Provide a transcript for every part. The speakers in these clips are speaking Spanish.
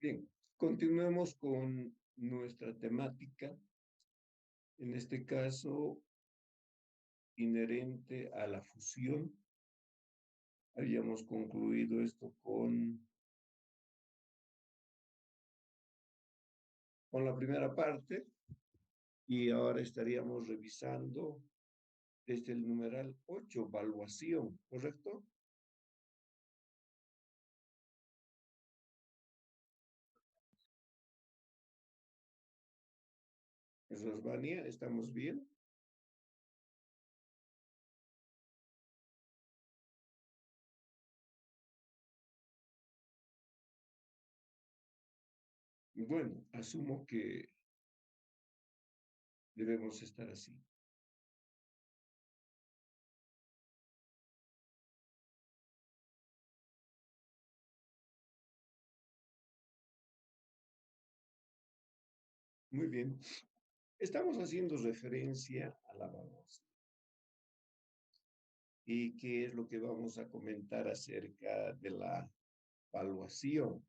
Bien, continuemos con nuestra temática, en este caso inherente a la fusión. Habíamos concluido esto con la primera parte y ahora estaríamos revisando desde el numeral 8, valuación, ¿correcto? Rosvania, ¿estamos bien? Bueno, asumo que debemos estar así. Muy bien. Estamos haciendo referencia a la valuación. ¿Y qué es lo que vamos a comentar acerca de la valuación?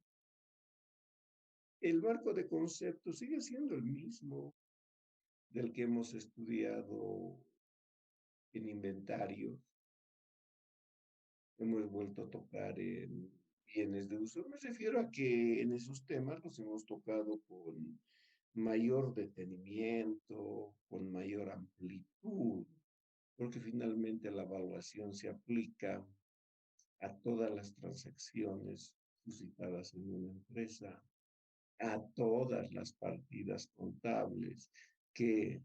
El marco de concepto sigue siendo el mismo del que hemos estudiado en inventarios. Hemos vuelto a tocar en bienes de uso. Me refiero a que en esos temas los hemos tocado con mayor detenimiento, con mayor amplitud, porque finalmente la evaluación se aplica a todas las transacciones suscitadas en una empresa, a todas las partidas contables que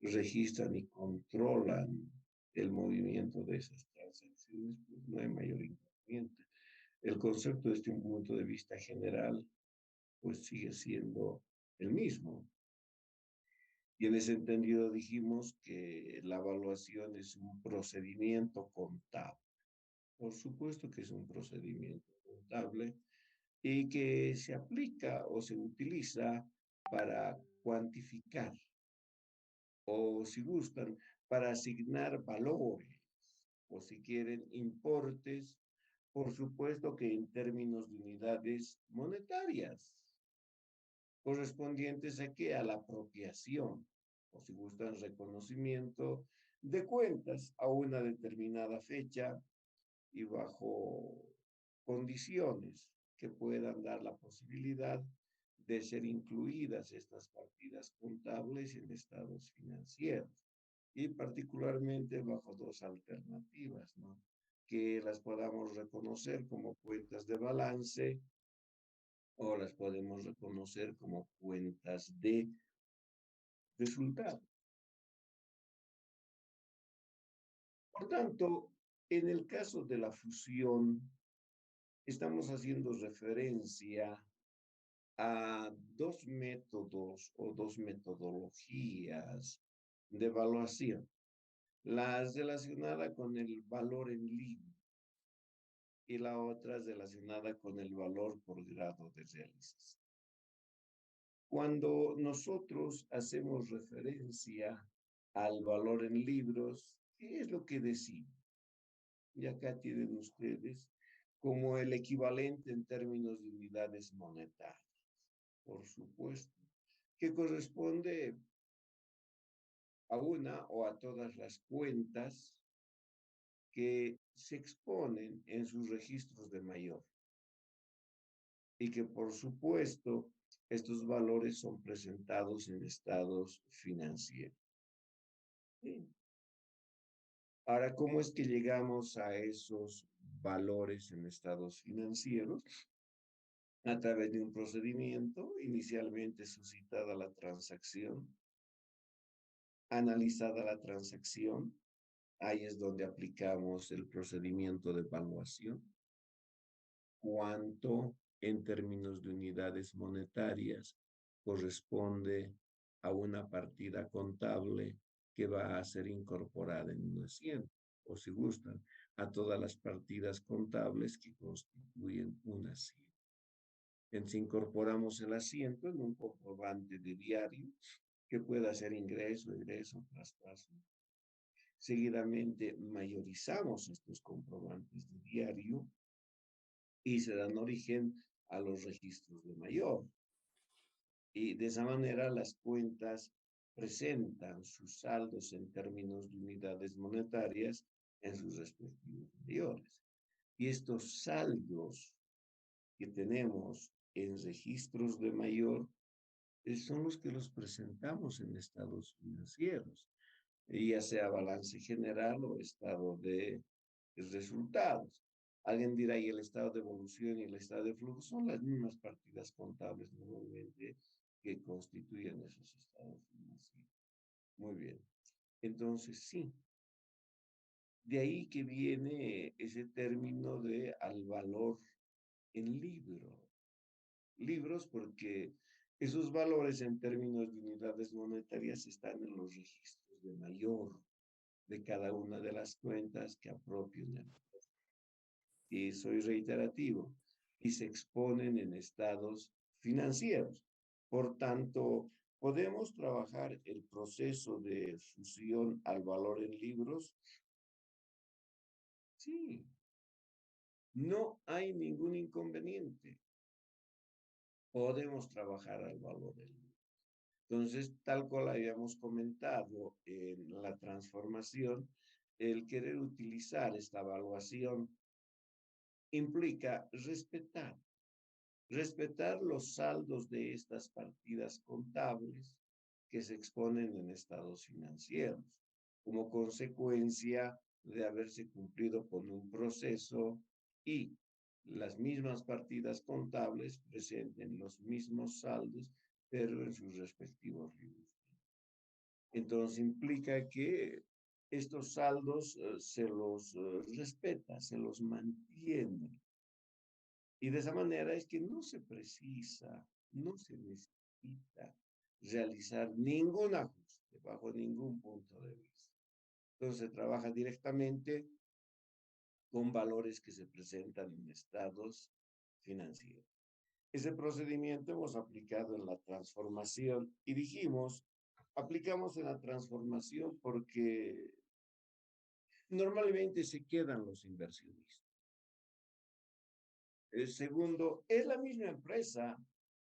registran y controlan el movimiento de esas transacciones, pues no hay mayor inconveniente. El concepto desde un punto de vista general, pues sigue siendo el mismo. Y en ese entendido dijimos que la evaluación es un procedimiento contable. Por supuesto que es un procedimiento contable y que se aplica o se utiliza para cuantificar o si gustan, para asignar valores o si quieren importes, por supuesto que en términos de unidades monetarias, correspondientes a qué, a la apropiación, o si gustan, reconocimiento de cuentas a una determinada fecha y bajo condiciones que puedan dar la posibilidad de ser incluidas estas partidas contables en estados financieros y particularmente bajo dos alternativas, ¿no? Que las podamos reconocer como cuentas de balance o las podemos reconocer como cuentas de resultado. Por tanto, en el caso de la fusión, estamos haciendo referencia a dos métodos o dos metodologías de evaluación. La relacionada con el valor en línea y la otra relacionada con el valor por grado de realización. Cuando nosotros hacemos referencia al valor en libros, ¿qué es lo que decimos? Y acá tienen ustedes como el equivalente en términos de unidades monetarias, por supuesto, que corresponde a una o a todas las cuentas que se exponen en sus registros de mayor y que por supuesto estos valores son presentados en estados financieros. Sí. Ahora, ¿cómo es que llegamos a esos valores en estados financieros? A través de un procedimiento, inicialmente suscitada la transacción, analizada la transacción, ahí es donde aplicamos el procedimiento de evaluación, cuánto en términos de unidades monetarias corresponde a una partida contable que va a ser incorporada en un asiento, o si gustan, a todas las partidas contables que constituyen un asiento. Entonces incorporamos el asiento en un comprobante de diario que pueda ser ingreso, egreso, traspaso. Seguidamente mayorizamos estos comprobantes de diario y se dan origen a los registros de mayor. Y de esa manera las cuentas presentan sus saldos en términos de unidades monetarias en sus respectivos mayores. Y estos saldos que tenemos en registros de mayor son los que los presentamos en estados financieros, ya sea balance general o estado de resultados. Alguien dirá, y el estado de evolución y el estado de flujo son las mismas partidas contables normalmente que constituyen esos estados financieros. Muy bien. Entonces, sí, de ahí que viene ese término de al valor en libros, porque esos valores en términos de unidades monetarias están en los registros de mayor de cada una de las cuentas que apropia una empresa. Y soy reiterativo, y se exponen en estados financieros. Por tanto, podemos trabajar el proceso de fusión al valor en libros. Sí, no hay ningún inconveniente. Podemos trabajar al valor en libros. Entonces, tal cual habíamos comentado en la transformación, el querer utilizar esta evaluación implica respetar los saldos de estas partidas contables que se exponen en estados financieros, como consecuencia de haberse cumplido con un proceso y las mismas partidas contables presenten los mismos saldos, pero en sus respectivos libros. Entonces implica que estos saldos se los respeta, se los mantiene. Y de esa manera es que no se precisa, no se necesita realizar ningún ajuste bajo ningún punto de vista. Entonces se trabaja directamente con valores que se presentan en estados financieros. Ese procedimiento hemos aplicado en la transformación y dijimos, aplicamos en la transformación porque normalmente se quedan los inversionistas. El segundo, es la misma empresa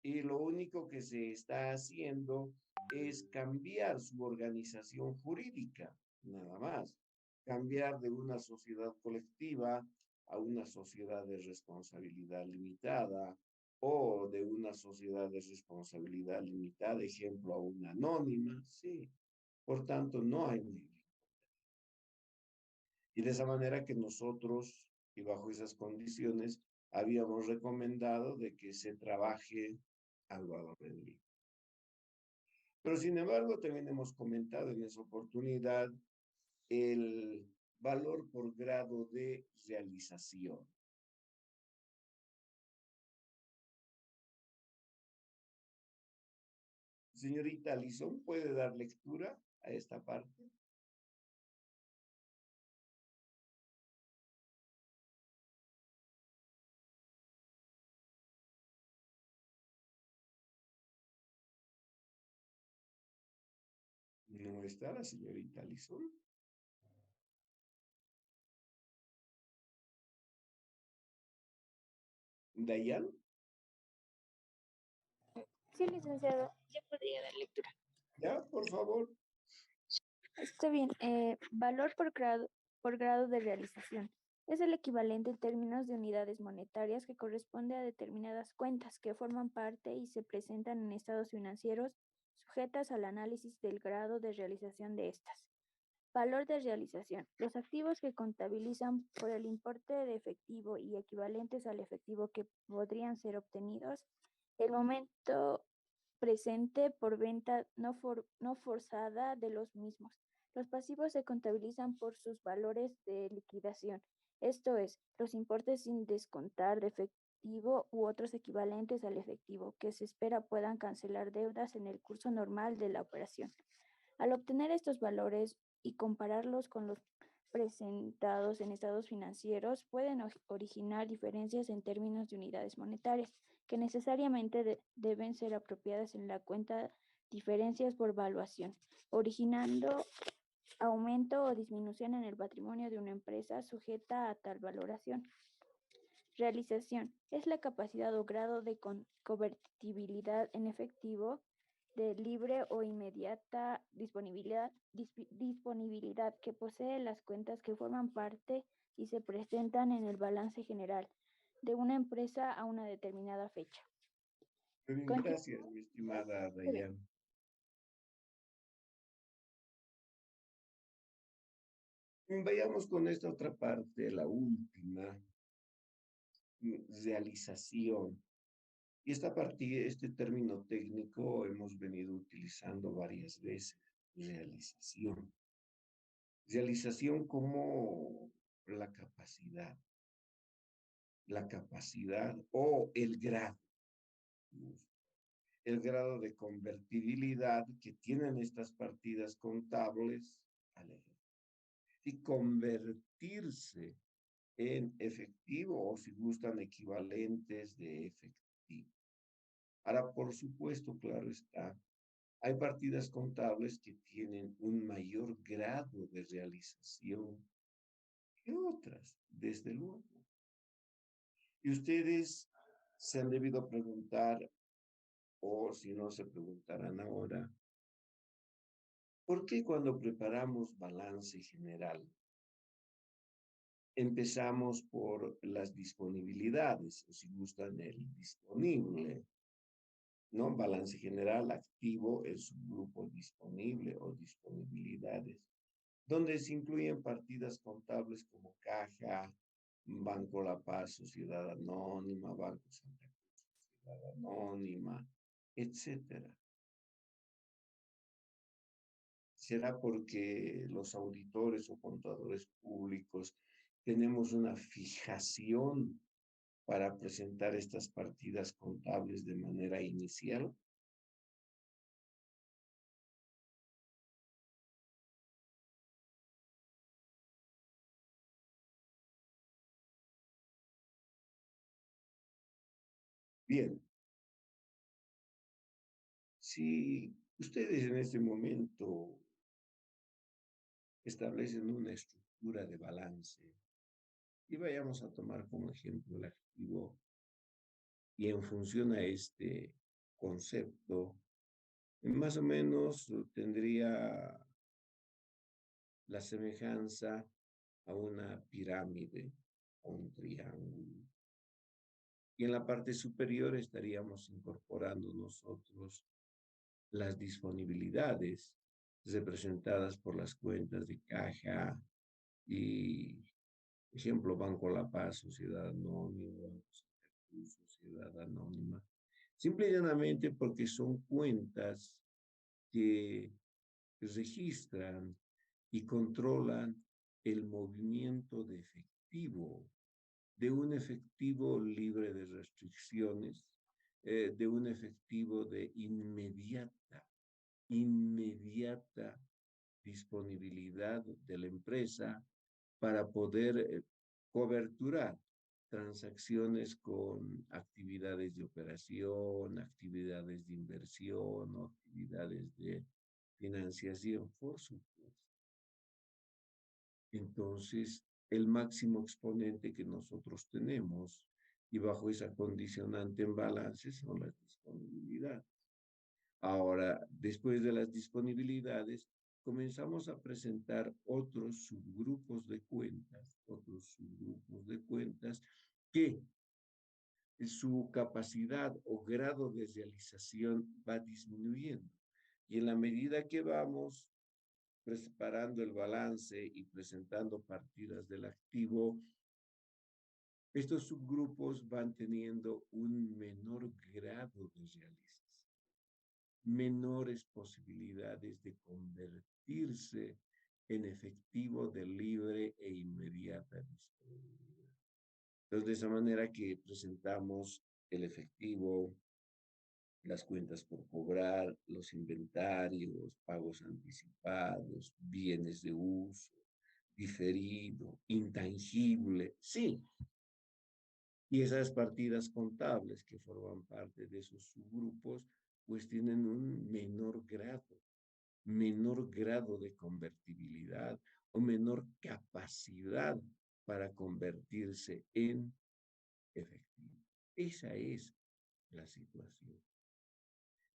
y lo único que se está haciendo es cambiar su organización jurídica, nada más. Cambiar de una sociedad colectiva a una sociedad de responsabilidad limitada o de una sociedad de responsabilidad limitada, ejemplo, a una anónima, sí. Por tanto, no hay ningún. Y de esa manera que nosotros, y bajo esas condiciones, habíamos recomendado de que se trabaje al valor del libro. Pero sin embargo, también hemos comentado en esa oportunidad el valor por grado de realización. Señorita Alison, ¿puede dar lectura a esta parte? ¿No está la señorita Alison? ¿Dayan? Sí, licenciado, ya podría dar lectura. Ya, por favor. Está bien. Valor por grado de realización. Es el equivalente en términos de unidades monetarias que corresponde a determinadas cuentas que forman parte y se presentan en estados financieros sujetas al análisis del grado de realización de estas. Valor de realización. Los activos que contabilizan por el importe de efectivo y equivalentes al efectivo que podrían ser obtenidos, el momento presente por venta no forzada de los mismos. Los pasivos se contabilizan por sus valores de liquidación, esto es, los importes sin descontar de efectivo u otros equivalentes al efectivo que se espera puedan cancelar deudas en el curso normal de la operación. Al obtener estos valores y compararlos con los presentados en estados financieros, pueden originar diferencias en términos de unidades monetarias, que necesariamente deben ser apropiadas en la cuenta diferencias por valuación, originando aumento o disminución en el patrimonio de una empresa sujeta a tal valoración. Realización es la capacidad o grado de convertibilidad en efectivo de libre o inmediata disponibilidad que posee las cuentas que forman parte y se presentan en el balance general de una empresa a una determinada fecha. Muy bien, Constituye gracias, mi estimada de Dayan. Bien, vayamos con esta otra parte, la última, realización. Y esta partida, este término técnico hemos venido utilizando varias veces, realización. Realización como la capacidad o el grado de convertibilidad que tienen estas partidas contables al eje, y convertirse en efectivo o si gustan equivalentes de efectivo. Ahora, por supuesto, claro está, hay partidas contables que tienen un mayor grado de realización que otras, desde luego. Y ustedes se han debido preguntar, o si no se preguntarán ahora, ¿por qué cuando preparamos balance general empezamos por las disponibilidades, o si gustan el disponible, ¿no? Balance general activo, el subgrupo disponible o disponibilidades, donde se incluyen partidas contables como Caja, Banco La Paz, Sociedad Anónima, Banco Santa Cruz, Sociedad Anónima, etcétera. ¿Será porque los auditores o contadores públicos tenemos una fijación para presentar estas partidas contables de manera inicial? Bien, si ustedes en este momento establecen una estructura de balance y vayamos a tomar como ejemplo el activo y en función a este concepto, más o menos tendría la semejanza a una pirámide o un triángulo. Y en la parte superior estaríamos incorporando nosotros las disponibilidades representadas por las cuentas de caja y, ejemplo, Banco La Paz, Sociedad Anónima, Sociedad Anónima. Simple y llanamente porque son cuentas que registran y controlan el movimiento de efectivo, de un efectivo libre de restricciones, de un efectivo de inmediata disponibilidad de la empresa para poder coberturar transacciones con actividades de operación, actividades de inversión o actividades de financiación, por supuesto. Entonces, el máximo exponente que nosotros tenemos y bajo esa condicionante en balance son las disponibilidades. Ahora, después de las disponibilidades, comenzamos a presentar otros subgrupos de cuentas que su capacidad o grado de realización va disminuyendo. Y en la medida que vamos preparando el balance y presentando partidas del activo, estos subgrupos van teniendo un menor grado de realización, menores posibilidades de convertirse en efectivo de libre e inmediata disponibilidad. Entonces, de esa manera que presentamos el efectivo, las cuentas por cobrar, los inventarios, pagos anticipados, bienes de uso, diferido, intangible, sí. Y esas partidas contables que forman parte de esos subgrupos, pues tienen un menor grado de convertibilidad o menor capacidad para convertirse en efectivo. Esa es la situación.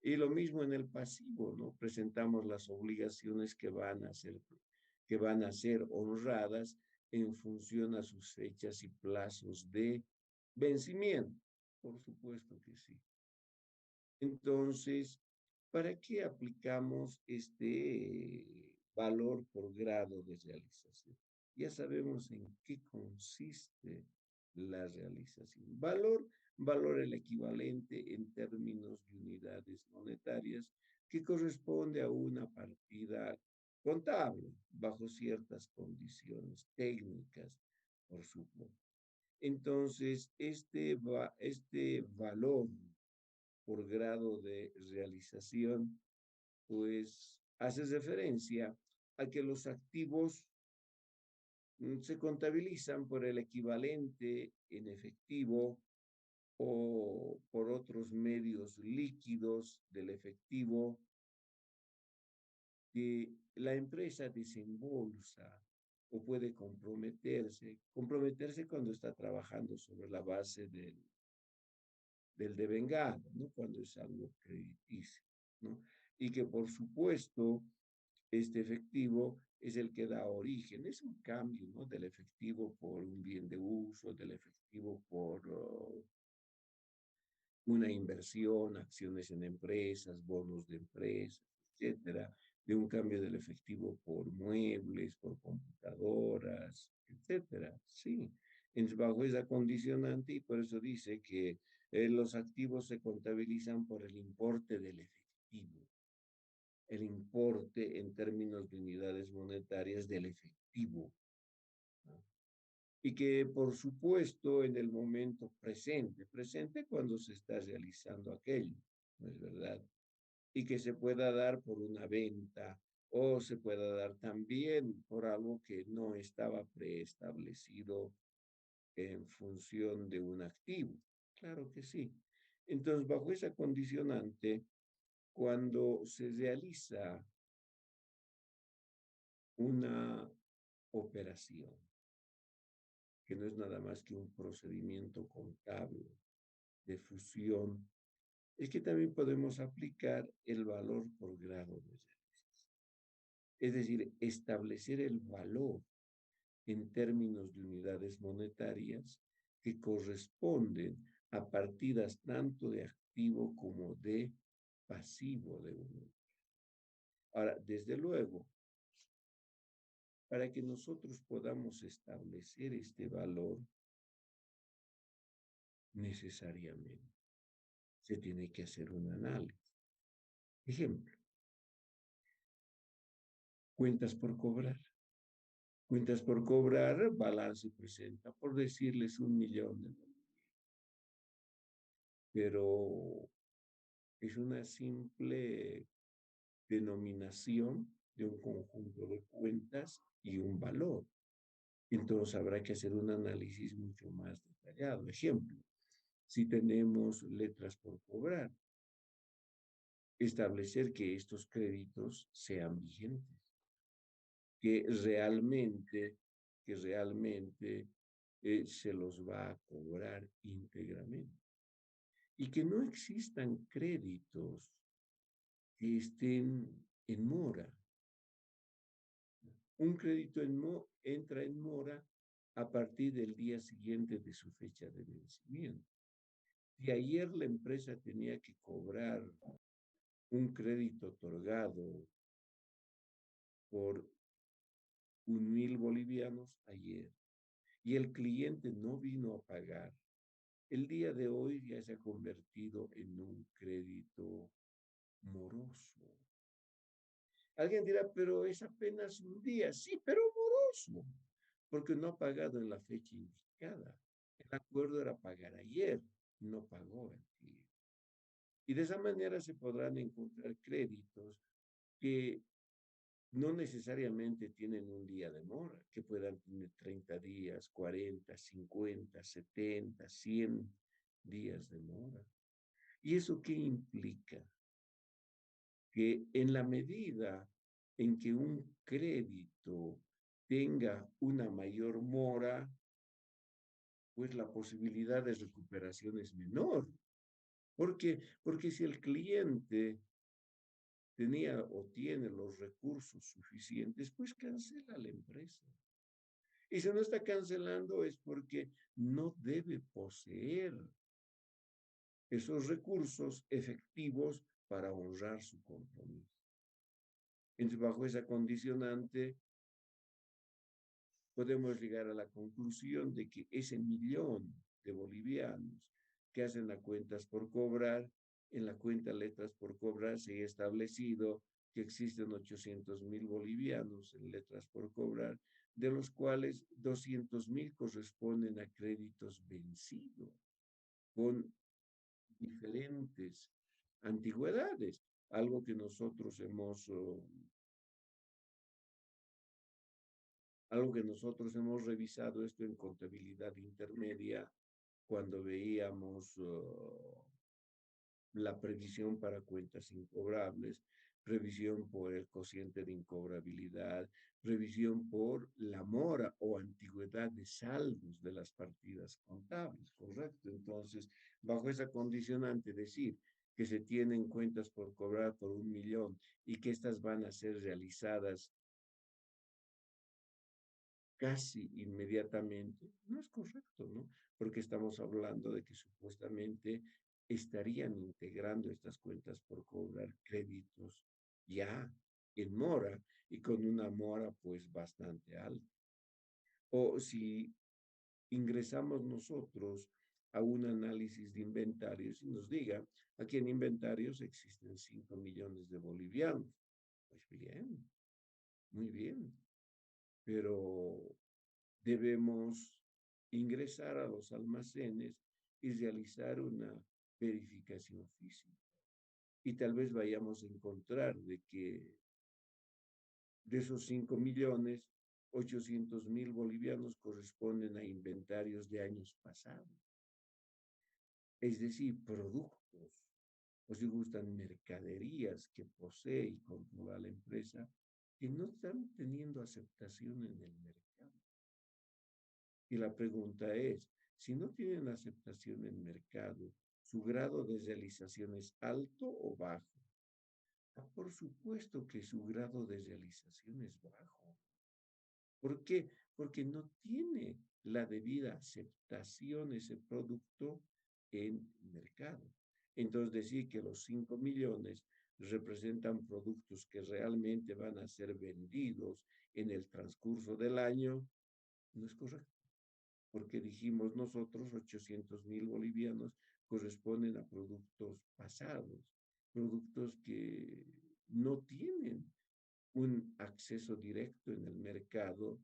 Y lo mismo en el pasivo, ¿no? Presentamos las obligaciones que van a ser honradas en función a sus fechas y plazos de vencimiento. Por supuesto que sí. Entonces, ¿para qué aplicamos este valor por grado de realización? Ya sabemos en qué consiste la realización. Valor el equivalente en términos de unidades monetarias que corresponde a una partida contable bajo ciertas condiciones técnicas, por supuesto. Entonces, este valor por grado de realización, pues hace referencia a que los activos se contabilizan por el equivalente en efectivo o por otros medios líquidos del efectivo que la empresa desembolsa o puede comprometerse cuando está trabajando sobre la base del devengado, ¿no? Cuando es algo crediticio, ¿no? Y que por supuesto este efectivo es el que da origen, es un cambio, ¿no? Del efectivo por un bien de uso, del efectivo por una inversión, acciones en empresas, bonos de empresas, etcétera, de un cambio del efectivo por muebles, por computadoras, etcétera. Sí, bajo esa condicionante y por eso dice que los activos se contabilizan por el importe del efectivo, el importe en términos de unidades monetarias del efectivo, ¿no? Y que por supuesto en el momento presente cuando se está realizando aquello, ¿no es verdad? Y que se pueda dar por una venta o se pueda dar también por algo que no estaba preestablecido en función de un activo. Claro que sí. Entonces, bajo esa condicionante, cuando se realiza una operación, que no es nada más que un procedimiento contable de fusión, es que también podemos aplicar el valor por grado de realización. Es decir, establecer el valor en términos de unidades monetarias que corresponden a partidas tanto de activo como de pasivo de uno. Ahora, desde luego, para que nosotros podamos establecer este valor, necesariamente se tiene que hacer un análisis. Ejemplo, cuentas por cobrar. Cuentas por cobrar, balance presenta, por decirles 1.000.000 de dólares. Pero es una simple denominación de un conjunto de cuentas y un valor. Entonces habrá que hacer un análisis mucho más detallado. Ejemplo, si tenemos letras por cobrar, establecer que estos créditos sean vigentes, que realmente se los va a cobrar íntegramente y que no existan créditos que estén en mora. Un crédito entra en mora a partir del día siguiente de su fecha de vencimiento. Si ayer la empresa tenía que cobrar un crédito otorgado por 1.000 bolivianos ayer y el cliente no vino a pagar, el día de hoy ya se ha convertido en un crédito moroso. Alguien dirá, pero es apenas un día. Sí, pero moroso, porque no ha pagado en la fecha indicada. El acuerdo era pagar ayer, no pagó ayer. Y de esa manera se podrán encontrar créditos que no necesariamente tienen un día de mora, que puedan tener 30 días, 40, 50, 70, 100 días de mora. ¿Y eso qué implica? Que en la medida en que un crédito tenga una mayor mora, pues la posibilidad de recuperación es menor. Porque si el cliente tenía o tiene los recursos suficientes, pues cancela la empresa. Y si no está cancelando es porque no debe poseer esos recursos efectivos para honrar su compromiso. Entonces, bajo esa condicionante, podemos llegar a la conclusión de que ese millón de bolivianos que hacen las cuentas por cobrar, en la cuenta letras por cobrar se ha establecido que existen 800.000 bolivianos en letras por cobrar, de los cuales 200.000 corresponden a créditos vencidos con diferentes antigüedades, algo que nosotros hemos revisado esto en contabilidad intermedia cuando veíamos la previsión para cuentas incobrables, previsión por el cociente de incobrabilidad, previsión por la mora o antigüedad de saldos de las partidas contables, ¿correcto? Entonces, bajo esa condicionante, decir que se tienen cuentas por cobrar por 1 millón y que estas van a ser realizadas casi inmediatamente, no es correcto, ¿no? Porque estamos hablando de que supuestamente estarían integrando estas cuentas por cobrar créditos ya en mora y con una mora pues bastante alta. O si ingresamos nosotros a un análisis de inventarios y nos diga, aquí en inventarios existen 5 millones de bolivianos. Pues bien, muy bien, pero debemos ingresar a los almacenes y realizar una verificación física. Y tal vez vayamos a encontrar de que de esos 5 millones, 800.000 bolivianos corresponden a inventarios de años pasados. Es decir, productos, o si gustan, mercaderías que posee y controla la empresa, que no están teniendo aceptación en el mercado. Y la pregunta es, si no tienen aceptación en mercado, ¿su grado de realización es alto o bajo? Por supuesto que su grado de realización es bajo. ¿Por qué? Porque no tiene la debida aceptación ese producto en mercado. Entonces, decir que los 5 millones representan productos que realmente van a ser vendidos en el transcurso del año, no es correcto, porque dijimos nosotros 800.000 bolivianos corresponden a productos pasados, productos que no tienen un acceso directo en el mercado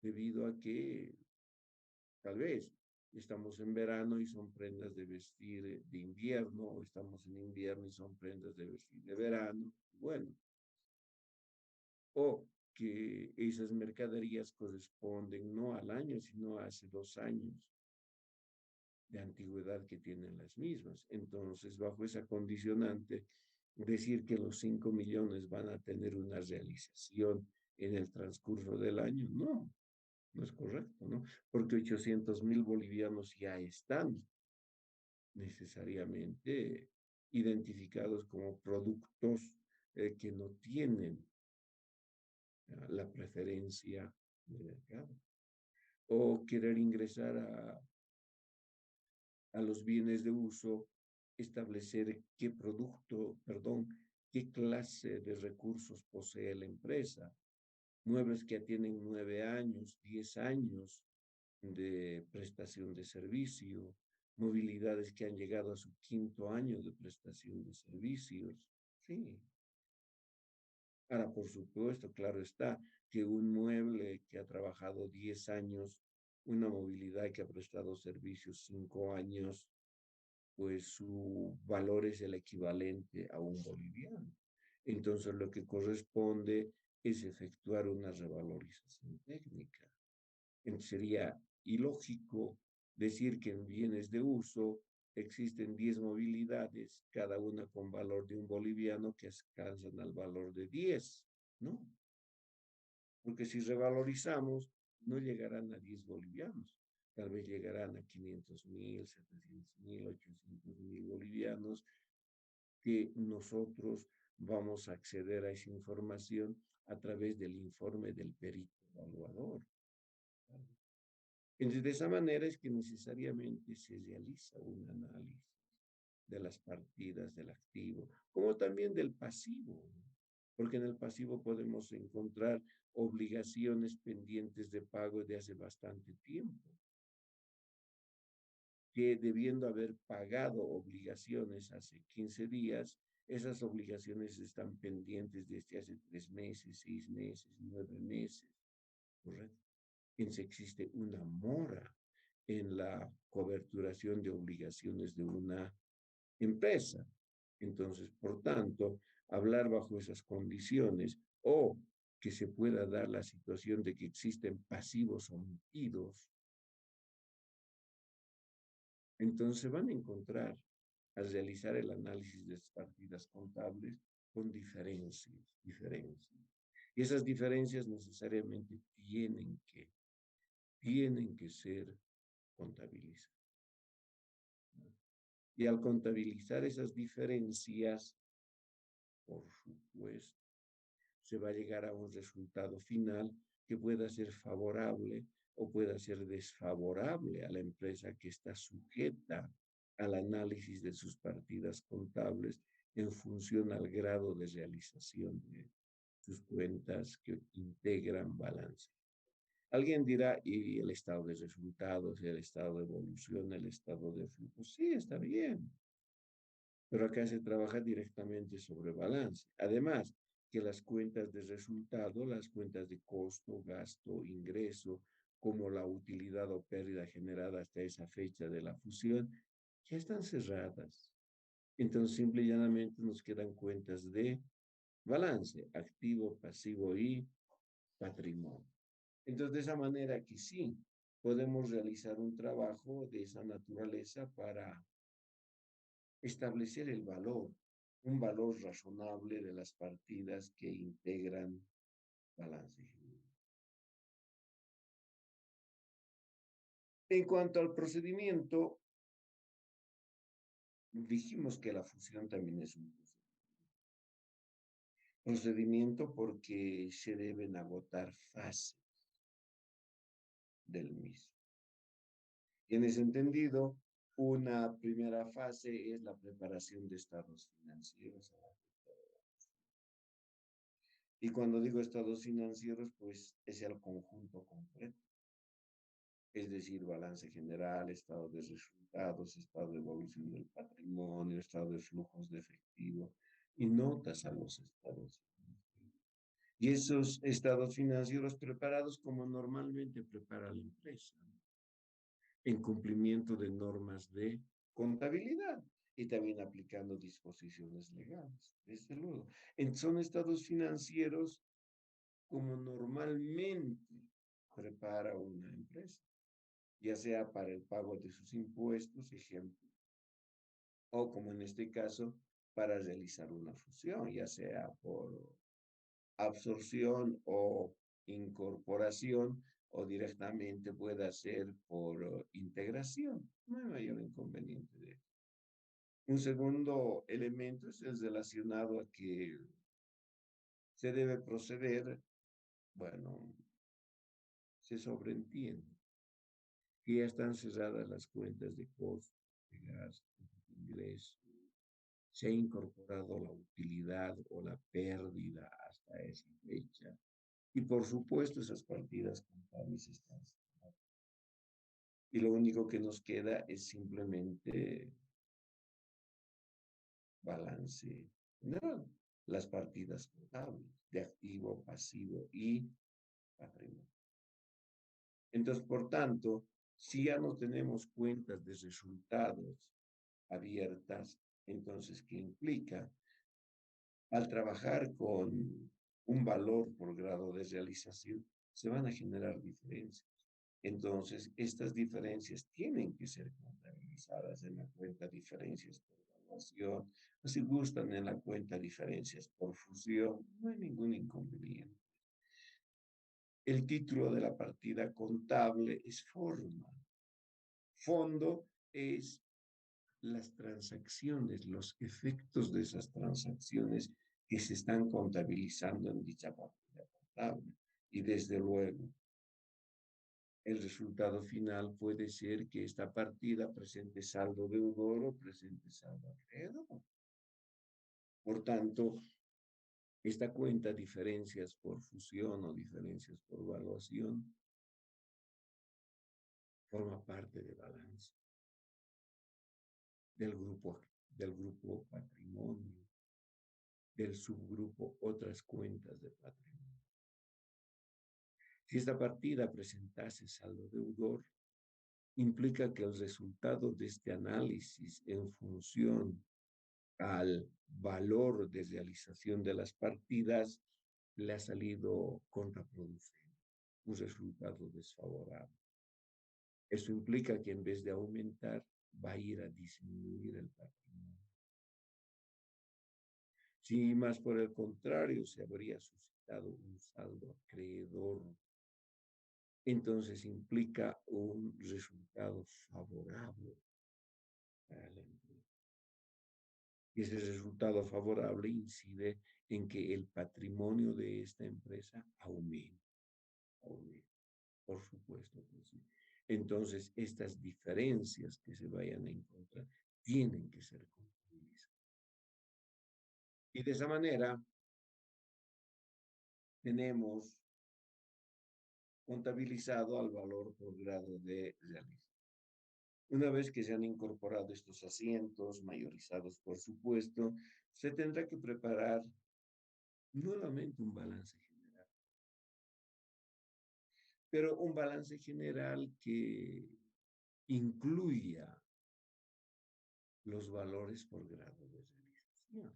debido a que tal vez estamos en verano y son prendas de vestir de invierno, o estamos en invierno y son prendas de vestir de verano. Bueno, o que esas mercaderías corresponden no al año, sino a hace 2 años de antigüedad que tienen las mismas. Entonces, bajo esa condicionante, decir que los 5 millones van a tener una realización en el transcurso del año, no, no es correcto, ¿no? Porque 800.000 bolivianos ya están necesariamente identificados como productos que no tienen la preferencia de mercado. O querer ingresar a los bienes de uso, establecer qué producto, perdón, qué clase de recursos posee la empresa. Muebles que ya tienen 9 años, 10 años de prestación de servicio, movilidades que han llegado a su 5.º año de prestación de servicios. Sí. Ahora, por supuesto, claro está que un mueble que ha trabajado 10 años, una movilidad que ha prestado servicios 5 años, pues su valor es el equivalente a un boliviano. Entonces, lo que corresponde es efectuar una revalorización técnica. Entonces, sería ilógico decir que en bienes de uso existen 10 movilidades, cada una con valor de un boliviano que alcanzan al valor de 10, ¿no? Porque si revalorizamos, no llegarán a 10 bolivianos, tal vez llegarán a 500.000, 700.000, 800.000 bolivianos, que nosotros vamos a acceder a esa información a través del informe del perito evaluador. Entonces, de esa manera es que necesariamente se realiza un análisis de las partidas del activo, como también del pasivo, ¿no? Porque en el pasivo podemos encontrar obligaciones pendientes de pago de hace bastante tiempo, que debiendo haber pagado obligaciones hace 15 días, esas obligaciones están pendientes desde hace 3 meses, 6 meses, 9 meses, ¿correcto? Entonces existe una mora en la coberturación de obligaciones de una empresa. Entonces, por tanto, hablar bajo esas condiciones o que se pueda dar la situación de que existen pasivos omitidos, entonces se van a encontrar al realizar el análisis de estas partidas contables con diferencias. Y esas diferencias necesariamente tienen que ser contabilizadas. Y al contabilizar esas diferencias, por supuesto, se va a llegar a un resultado final que pueda ser favorable o pueda ser desfavorable a la empresa que está sujeta al análisis de sus partidas contables en función al grado de realización de sus cuentas que integran balance. Alguien dirá, ¿y el estado de resultados, el estado de evolución, el estado de flujo? Sí, está bien, pero acá se trabaja directamente sobre balance. Además, que las cuentas de resultado, las cuentas de costo, gasto, ingreso, como la utilidad o pérdida generada hasta esa fecha de la fusión, ya están cerradas. Entonces, simple y llanamente nos quedan cuentas de balance, activo, pasivo y patrimonio. Entonces, de esa manera que sí, podemos realizar un trabajo de esa naturaleza para establecer el valor, un valor razonable de las partidas que integran balance general. En cuanto al procedimiento, dijimos que la fusión también es un procedimiento porque se deben agotar fases del mismo. Y en ese entendido, una primera fase es la preparación de estados financieros. Y cuando digo estados financieros, pues es el conjunto completo. Es decir, balance general, estado de resultados, estado de evolución del patrimonio, estado de flujos de efectivo y notas a los estados. Y esos estados financieros preparados como normalmente prepara la empresa, ¿no? En cumplimiento de normas de contabilidad y también aplicando disposiciones legales, desde luego. Son estados financieros como normalmente prepara una empresa, ya sea para el pago de sus impuestos, ejemplo, o como en este caso, para realizar una fusión, ya sea por absorción o incorporación, o directamente pueda ser por integración. No hay mayor inconveniente de eso. Un segundo elemento es el relacionado a que se debe proceder, bueno, se sobreentiende que ya están cerradas las cuentas de costo, de gasto, de ingreso, se ha incorporado la utilidad o la pérdida hasta esa fecha. Y por supuesto, esas partidas contables están cerradas. Y lo único que nos queda es simplemente balance general, las partidas contables de activo, pasivo y patrimonio. Entonces, por tanto, si ya no tenemos cuentas de resultados abiertas, entonces, ¿qué implica? Al trabajar con un valor por grado de realización, se van a generar diferencias. Entonces, estas diferencias tienen que ser contabilizadas en la cuenta diferencias por evaluación, o si gustan en la cuenta diferencias por fusión, no hay ningún inconveniente. El título de la partida contable es forma, Fondo es las transacciones, los efectos de esas transacciones que se están contabilizando en dicha partida contable. Y desde luego, el resultado final puede ser que esta partida presente saldo deudor o presente saldo acreedor. Por tanto, esta cuenta, diferencias por fusión o diferencias por evaluación, forma parte de balance del grupo patrimonio, del subgrupo otras cuentas de patrimonio. Si esta partida presentase saldo deudor, implica que el resultado de este análisis en función al valor de realización de las partidas le ha salido contraproducente, un resultado desfavorable. Eso implica que en vez de aumentar, va a ir a disminuir el patrimonio. Si más por el contrario se habría suscitado un saldo acreedor, entonces implica un resultado favorable para la empresa. Y ese resultado favorable incide en que el patrimonio de esta empresa aumente. Por supuesto que sí. Entonces, estas diferencias que se vayan a encontrar tienen que ser contabilizadas. Y de esa manera tenemos contabilizado al valor por grado de realización. Una vez que se han incorporado estos asientos, mayorizados por supuesto, se tendrá que preparar nuevamente un balance general, pero un balance general que incluya los valores por grado de realización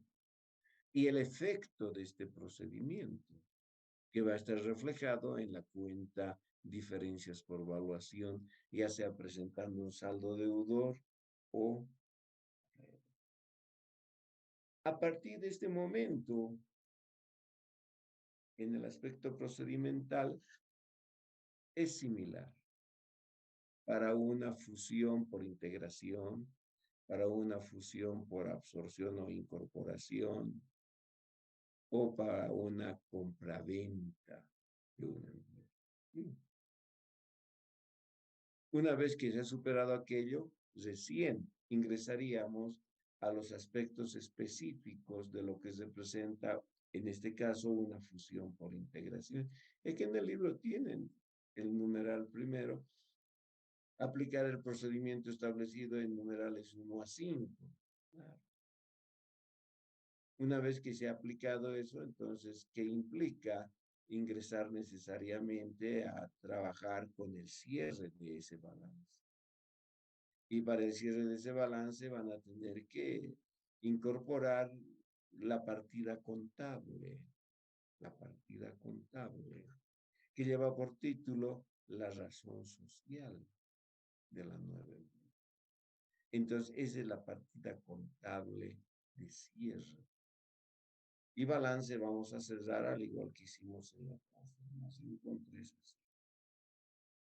y el efecto de este procedimiento, que va a estar reflejado en la cuenta diferencias por valuación, ya sea presentando un saldo deudor o a partir de este momento, en el aspecto procedimental, es similar para una fusión por integración, para una fusión por absorción o incorporación, o para una compraventa de una empresa. Sí. Una vez que se ha superado aquello, recién ingresaríamos a los aspectos específicos de lo que se presenta, en este caso, una fusión por integración. Es que en el libro tienen el numeral primero, aplicar el procedimiento establecido en numerales 1 a 5. Claro. Una vez que se ha aplicado eso, entonces, ¿qué implica? Ingresar necesariamente a trabajar con el cierre de ese balance. Y para el cierre de ese balance van a tener que incorporar la partida contable, que lleva por título la razón social de la nueva empresa. Entonces, esa es la partida contable de cierre. Y balance vamos a cerrar al igual que hicimos en la transformación con 3 así.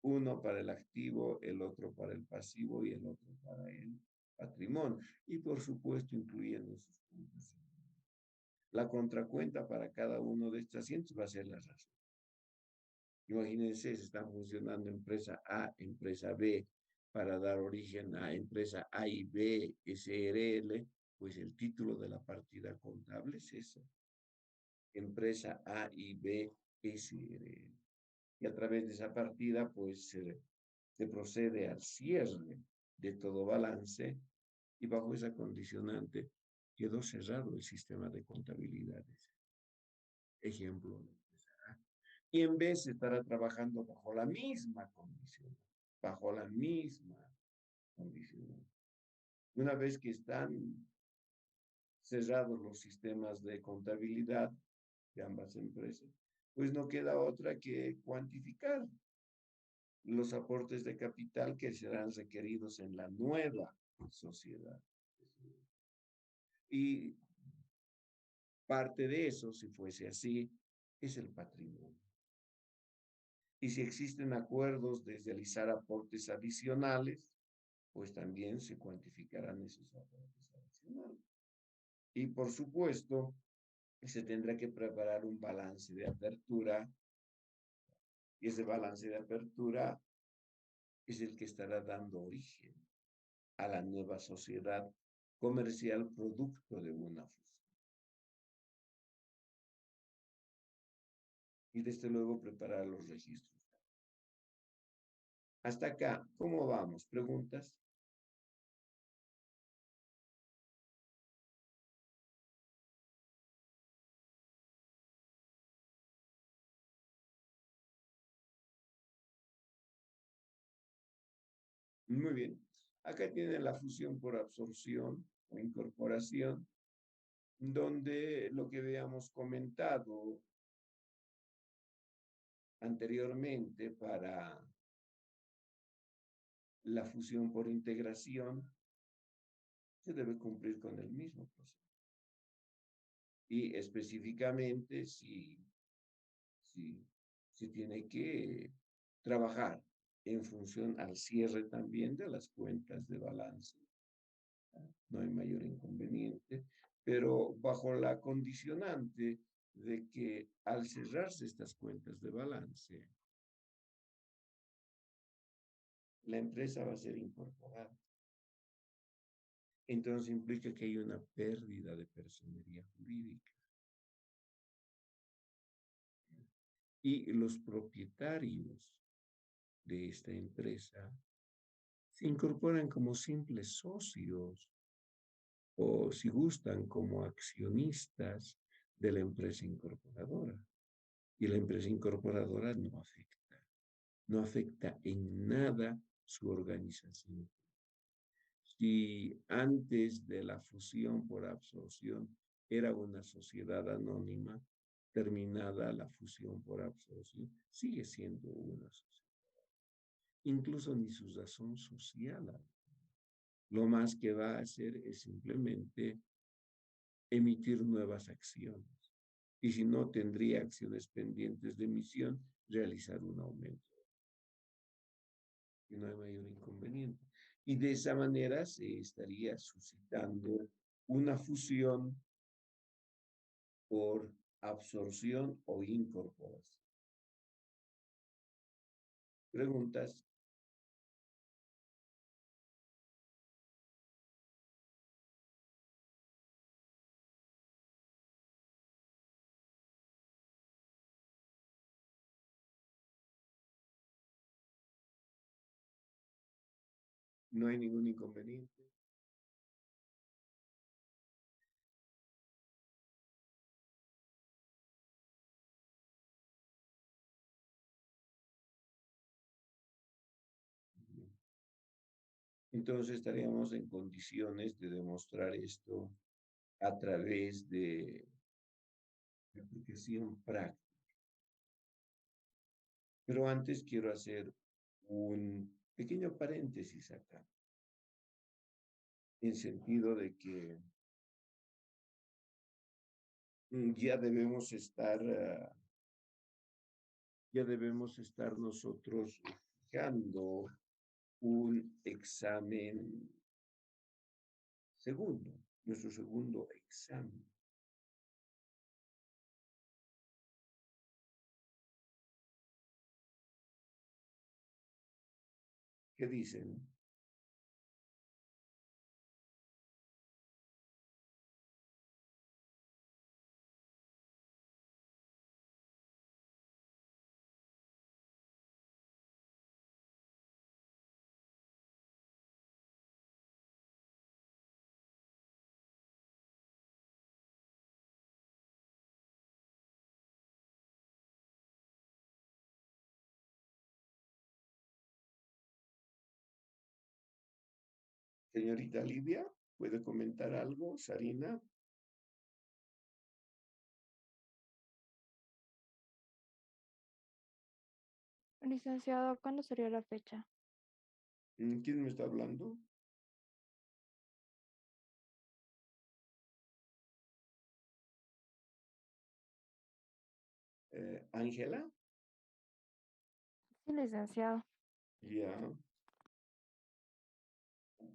Uno para el activo, el otro para el pasivo y el otro para el patrimonio. Y por supuesto incluyendo sus puntos. La contracuenta para cada uno de estos asientos va a ser la razón. Imagínense, se están funcionando empresa A, empresa B, para dar origen a empresa A y B, SRL, pues el título de la partida contable es esa. Empresa A y B, SRL. Y a través de esa partida, pues se procede al cierre de todo balance y bajo esa condicionante quedó cerrado el sistema de contabilidades. Ejemplo. Y en vez de estar trabajando bajo la misma condición. Una vez que están cerrados los sistemas de contabilidad de ambas empresas, pues no queda otra que cuantificar los aportes de capital que serán requeridos en la nueva sociedad. Y parte de eso, si fuese así, es el patrimonio. Y si existen acuerdos de realizar aportes adicionales, pues también se cuantificarán esos aportes adicionales. Y por supuesto, se tendrá que preparar un balance de apertura y ese balance de apertura es el que estará dando origen a la nueva sociedad comercial producto de una fusión. Y desde luego preparar los registros. Hasta acá, ¿cómo vamos? ¿Preguntas? Muy bien. Acá tiene la fusión por absorción o incorporación, donde lo que habíamos comentado anteriormente para la fusión por integración se debe cumplir con el mismo proceso. Y específicamente si se tiene que trabajar en función al cierre también de las cuentas de balance. No hay mayor inconveniente, pero bajo la condicionante de que al cerrarse estas cuentas de balance, la empresa va a ser incorporada. Entonces implica que hay una pérdida de personería jurídica. Y los propietarios de esta empresa se incorporan como simples socios o, si gustan, como accionistas de la empresa incorporadora. Y la empresa incorporadora no afecta en nada su organización. Si antes de la fusión por absorción era una sociedad anónima, terminada la fusión por absorción, sigue siendo una sociedad. Incluso ni su razón social. Lo más que va a hacer es simplemente emitir nuevas acciones. Y si no tendría acciones pendientes de emisión, realizar un aumento. Y no hay mayor inconveniente. Y de esa manera se estaría suscitando una fusión por absorción o incorporación. Preguntas. No hay ningún inconveniente. Entonces estaríamos en condiciones de demostrar esto a través de la aplicación práctica. Pero antes quiero hacer un pequeño paréntesis acá, en sentido de que ya debemos estar nosotros fijando un examen segundo, nuestro segundo examen. ¿Qué dicen? Señorita Lidia, ¿puede comentar algo? Sarina, Licenciado, ¿cuándo sería la fecha? ¿quién me está hablando? Ángela, Sí, licenciado. ya.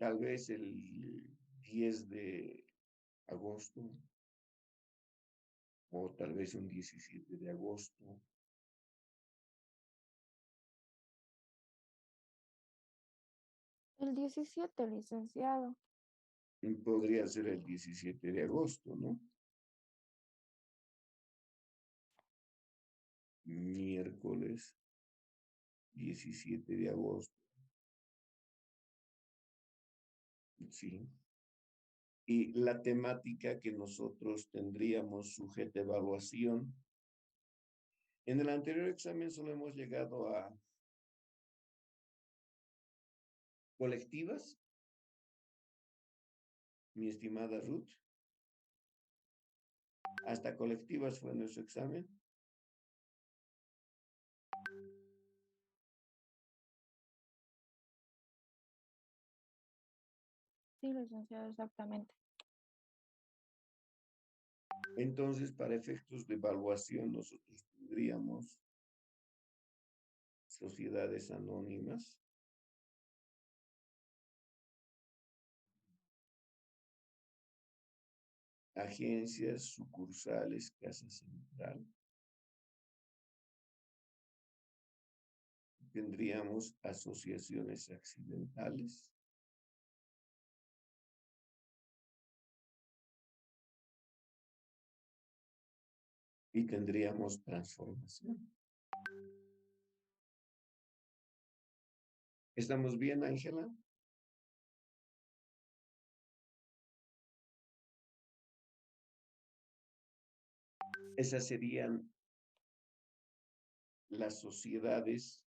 tal vez el 10 de agosto o tal vez un 17 de agosto. El 17, licenciado. Podría ser el 17 de agosto, ¿no? Miércoles 17 de agosto, sí. Y la temática que nosotros tendríamos sujeta a evaluación. En el anterior examen solo hemos llegado a colectivas, mi estimada Ruth. Hasta colectivas fue nuestro examen. Sí, licenciado, exactamente. Entonces, para efectos de evaluación, nosotros tendríamos sociedades anónimas, agencias, sucursales, casa central. Tendríamos asociaciones accidentales y tendríamos transformación. ¿Estamos bien, Ángela? Esas serían las sociedades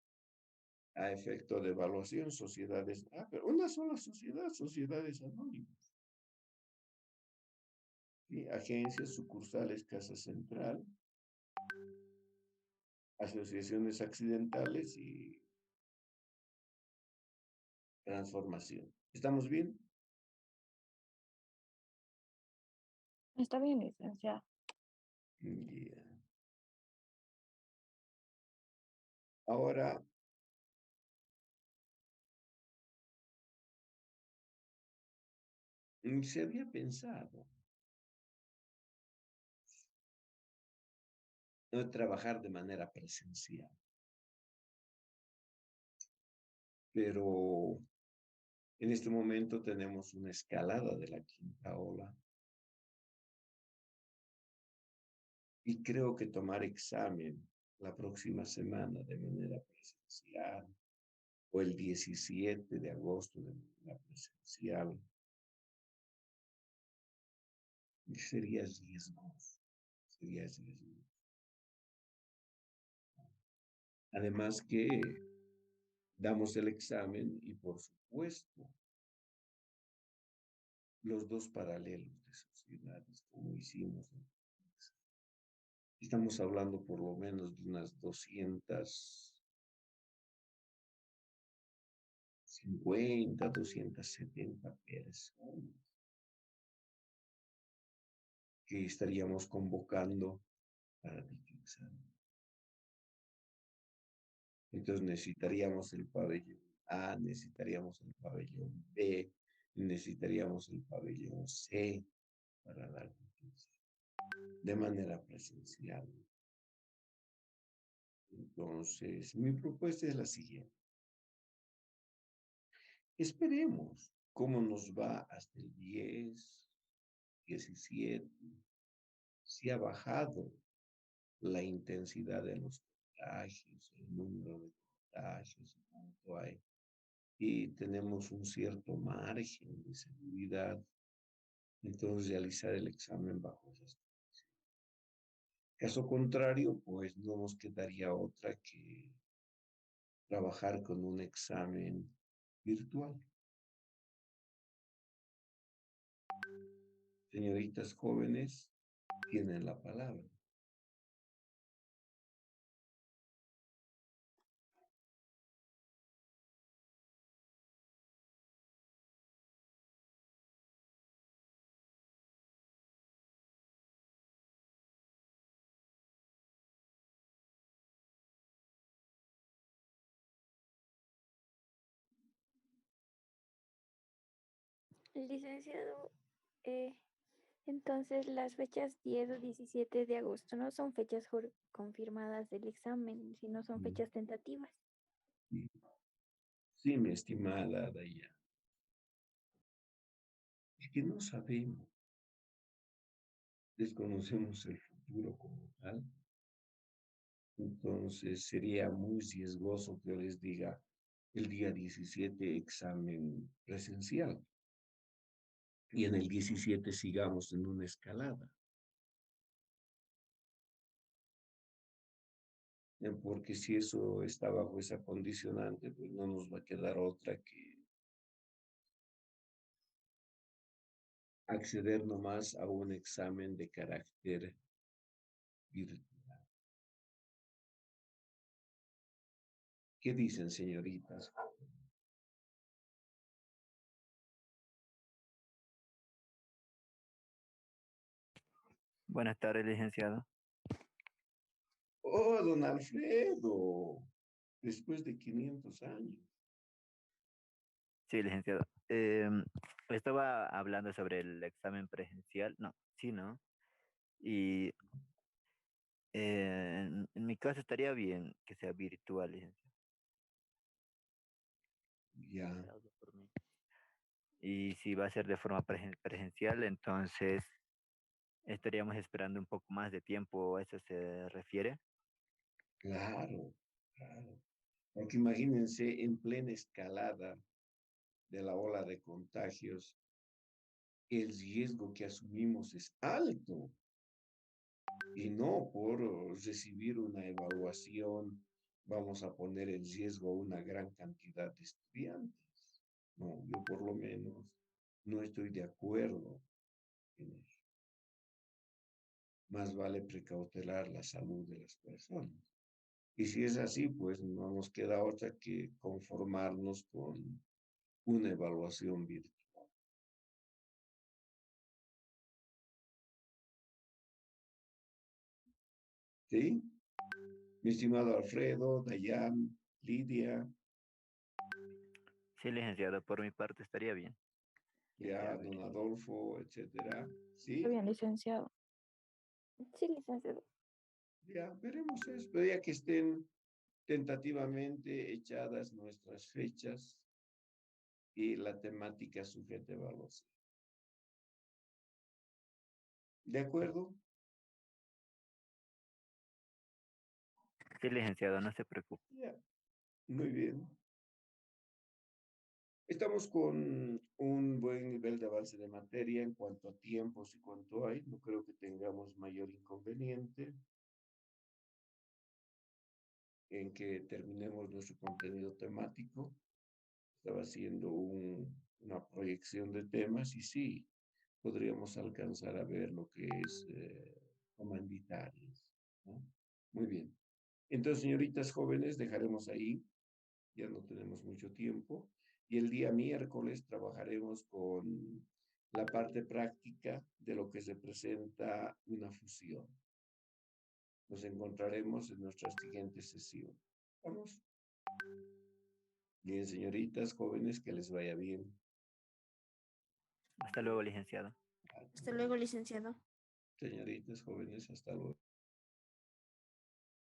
a efecto de evaluación, sociedades, pero una sola sociedad, sociedades anónimas. ¿Sí? Agencias, sucursales, casa central, asociaciones accidentales y transformación. ¿Estamos bien? Está bien, licenciado. Yeah. Ahora, se había pensado no trabajar de manera presencial, pero en este momento tenemos una escalada de la quinta ola y creo que tomar examen la próxima semana de manera presencial o el 17 de agosto de manera presencial sería riesgoso, sería riesgoso. Además que damos el examen y por supuesto los dos paralelos de sociedades como hicimos. Estamos hablando por lo menos de unas 250, 270 personas que estaríamos convocando para dicho examen. Entonces necesitaríamos el pabellón A, necesitaríamos el pabellón B, necesitaríamos el pabellón C para dar de manera presencial. Entonces, mi propuesta es la siguiente. Esperemos cómo nos va hasta el 10, 17, si ha bajado la intensidad de los contagios, el número de contagios, cuánto hay, y tenemos un cierto margen de seguridad, entonces realizar el examen bajo esas condiciones. Caso contrario, pues no nos quedaría otra que trabajar con un examen virtual. Señoritas jóvenes, tienen la palabra. Licenciado, eh, entonces las fechas 10 o 17 de agosto no son fechas confirmadas del examen, sino son Mm, fechas tentativas. Sí, sí, mi estimada Daya. Es que no sabemos, desconocemos el futuro como tal. Entonces sería muy riesgoso que yo les diga el día 17 examen presencial y en el 17 sigamos en una escalada. Porque si eso está bajo esa condicionante, pues no nos va a quedar otra que acceder nomás a un examen de carácter virtual. ¿Qué dicen, señoritas? Buenas tardes, licenciado. Oh, don Alfredo, después de 500 años. Sí, licenciado. Estaba hablando sobre el examen presencial. No, sí, ¿no? Y en mi caso estaría bien que sea virtual, licenciado. Ya, Hablo por mí. Y si va a ser de forma presencial, entonces estaríamos esperando un poco más de tiempo, ¿a eso se refiere? claro, claro. Porque imagínense en plena escalada de la ola de contagios, el riesgo que asumimos es alto y no por recibir una evaluación vamos a poner en riesgo a una gran cantidad de estudiantes. No, yo por lo menos no estoy de acuerdo en eso. Más vale precautelar la salud de las personas. Y si es así, pues no nos queda otra que conformarnos con una evaluación virtual. ¿Sí? Mi estimado Alfredo, Dayan, Lidia, Sí, licenciado, por mi parte estaría bien que sea ya, don virtual. Adolfo, etcétera. Está ¿Sí? bien, licenciado. Sí, licenciado. Ya, veremos eso. Pero ya que estén tentativamente echadas nuestras fechas y la temática sujeta a evaluación. ¿De acuerdo? Sí, licenciado, no se preocupe. Ya, muy bien. Estamos con un buen nivel de avance de materia en cuanto a tiempos y cuánto hay. No creo que tengamos mayor inconveniente en que terminemos nuestro contenido temático. Estaba haciendo una proyección de temas y sí, podríamos alcanzar a ver lo que es comanditarias, ¿no? Muy bien. Entonces, señoritas jóvenes, dejaremos ahí, ya no tenemos mucho tiempo, y el día miércoles trabajaremos con la parte práctica de lo que se presenta una fusión. Nos encontraremos en nuestra siguiente sesión. ¿Vamos? Bien, señoritas jóvenes, que les vaya bien. Hasta luego, licenciado. Hasta luego, licenciado. Señoritas jóvenes, hasta luego.